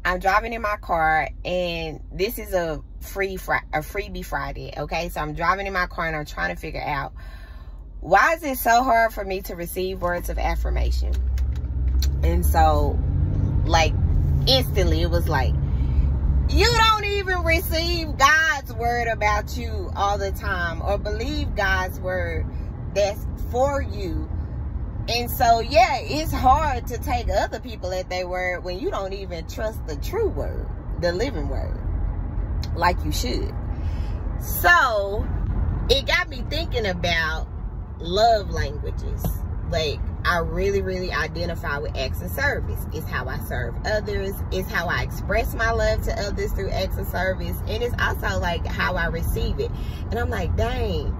I'm driving in my car, and this is a freebie Friday, okay? So I'm driving in my car, and I'm trying to figure out, why is it so hard for me to receive words of affirmation? And so, like, instantly, it was like, you don't even receive God's word about you all the time, or believe God's word that's for you. And so, yeah, it's hard to take other people at their word when you don't even trust the true word, the living word, like you should. So, it got me thinking about love languages. Like, I really identify with acts of service. It's how I serve others. It's how I express my love to others through acts of service. And it's also like how I receive it. And I'm like, dang,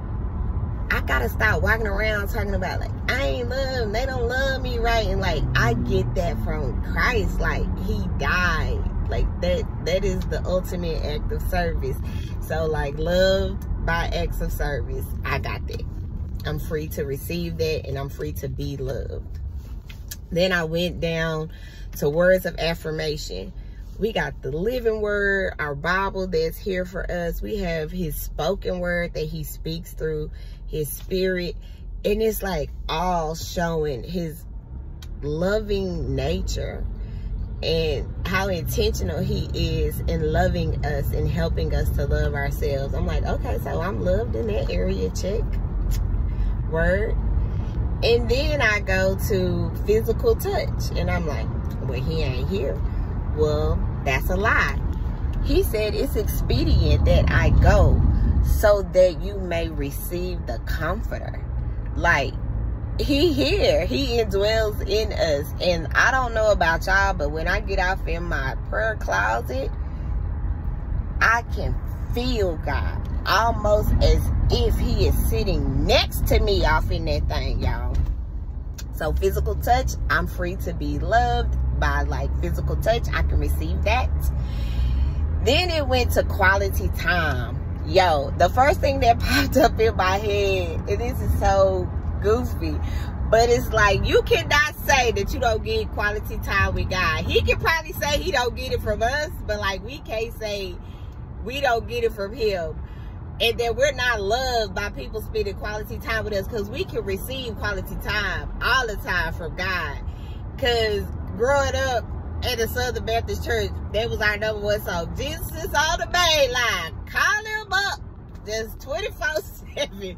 I gotta stop walking around talking about, like, I ain't loved, they don't love me right. And like, I get that from Christ. Like, he died. Like, that is the ultimate act of service. So, like, loved by acts of service, I got that. I'm free to receive that, and I'm free to be loved. Then I went down to words of affirmation. We got the living word, our Bible that's here for us. We have his spoken word that he speaks through his spirit. And it's like all showing his loving nature and how intentional he is in loving us and helping us to love ourselves. I'm like, okay, so I'm loved in that area, check. Word. And then I go to physical touch, and I'm like, well, he ain't here. Well, that's a lie. He said it's expedient that I go so that you may receive the comforter. Like, he here, he indwells in us. And I don't know about y'all, but when I get off in my prayer closet, I can feel God almost as if he is sitting next to me off in that thing, y'all. So physical touch, I'm free to be loved by, like, physical touch. I can receive that. Then it went to quality time. Yo, the first thing that popped up in my head, and this is so goofy, but it's like, you cannot say that you don't get quality time with God. He can probably say he don't get it from us, but like, we can't say we don't get it from him. And that we're not loved by people spending quality time with us, because we can receive quality time all the time from God. Because growing up at the Southern Baptist Church, that was our #1 song. Jesus is on the main line. Call him up. Just 24/7.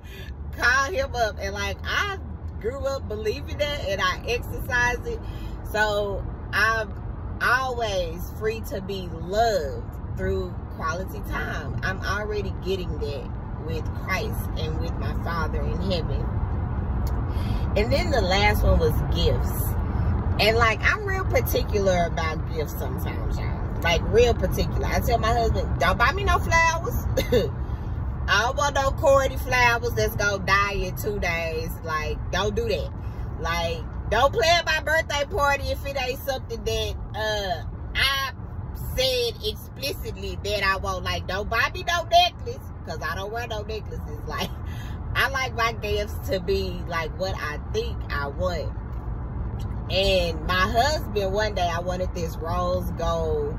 Call him up. And like, I grew up believing that, and I exercise it. So I'm always free to be loved through quality time. I'm already getting that with Christ and with my Father in heaven. And then the last one was gifts. And like, I'm real particular about gifts sometimes, y'all. Like, real particular. I tell my husband, don't buy me no flowers. I don't want no corny flowers that's gonna die in 2 days. Like, don't do that. Like, don't plan my birthday party if it ain't something that I said explicitly that I want. Like, don't buy me no necklace, because I don't wear no necklaces. Like, I like my gifts to be like what I think I want. And my husband, one day, I wanted this rose gold,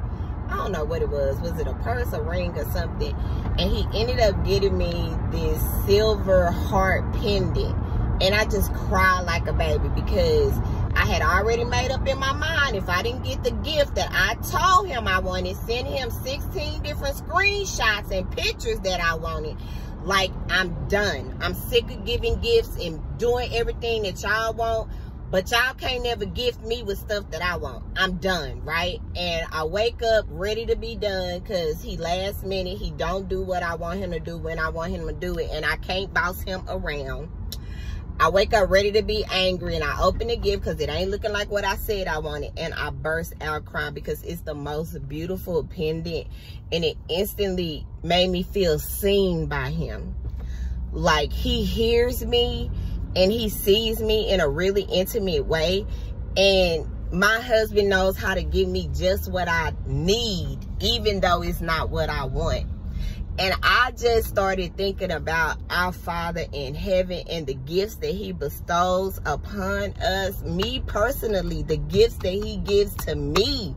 I don't know what it was it a purse, a ring, or something? And he ended up getting me this silver heart pendant. And I just cried like a baby, because I had already made up in my mind, if I didn't get the gift that I told him I wanted, send him 16 different screenshots and pictures that I wanted. Like, I'm done. I'm sick of giving gifts and doing everything that y'all want, but y'all can't never gift me with stuff that I want. I'm done, right? And I wake up ready to be done, because he last minute, he don't do what I want him to do when I want him to do it, and I can't boss him around. I wake up ready to be angry, and I open the gift because it ain't looking like what I said I wanted, and I burst out crying because it's the most beautiful pendant, and it instantly made me feel seen by him. Like, he hears me and he sees me in a really intimate way, and my husband knows how to give me just what I need, even though it's not what I want. And I just started thinking about our Father in heaven and the gifts that he bestows upon us. Me personally, the gifts that he gives to me.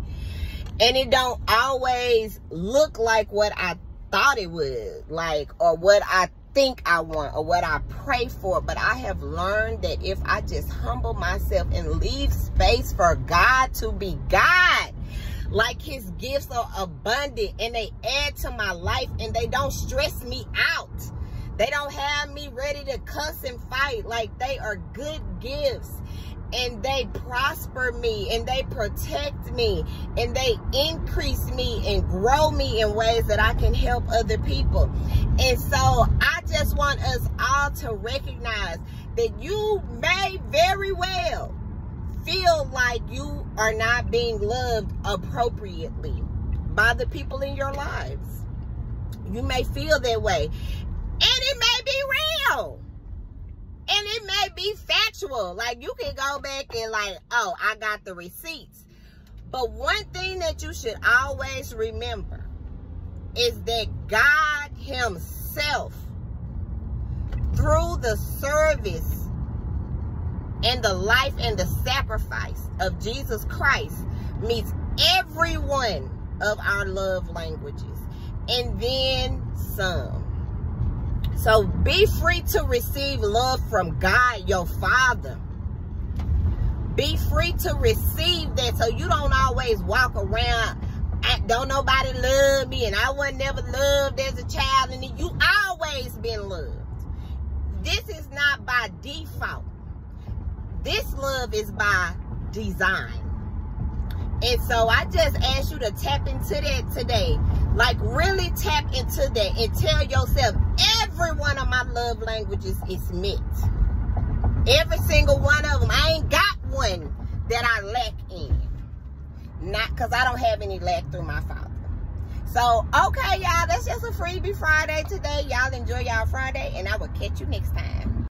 And it don't always look like what I thought it would, like, or what I think I want, or what I pray for. But I have learned that if I just humble myself and leave space for God to be God, like his gifts are abundant and they add to my life and they don't stress me out. They don't have me ready to cuss and fight. Like, they are good gifts. And they prosper me, and they protect me, and they increase me and grow me in ways that I can help other people. And so I just want us all to recognize that you may very well feel like you are not being loved appropriately by the people in your lives. You may feel that way. And it may be real. And it may be factual. Like, you can go back and like, oh, I got the receipts. But one thing that you should always remember is that God himself, through the service and the life and the sacrifice of Jesus Christ, meets every one of our love languages, and then some. So be free to receive love from God, your Father. Be free to receive that, so you don't always walk around, don't nobody love me, and I was never loved as a child, and you always been loved. This is not by default. This love is by design. And so I just ask you to tap into that today. Like, really tap into that and tell yourself, every one of my love languages is met. Every single one of them. I ain't got one that I lack in. Not because I don't have any lack through my Father. So, okay, y'all, that's just a freebie Friday today. Y'all enjoy y'all Friday, and I will catch you next time.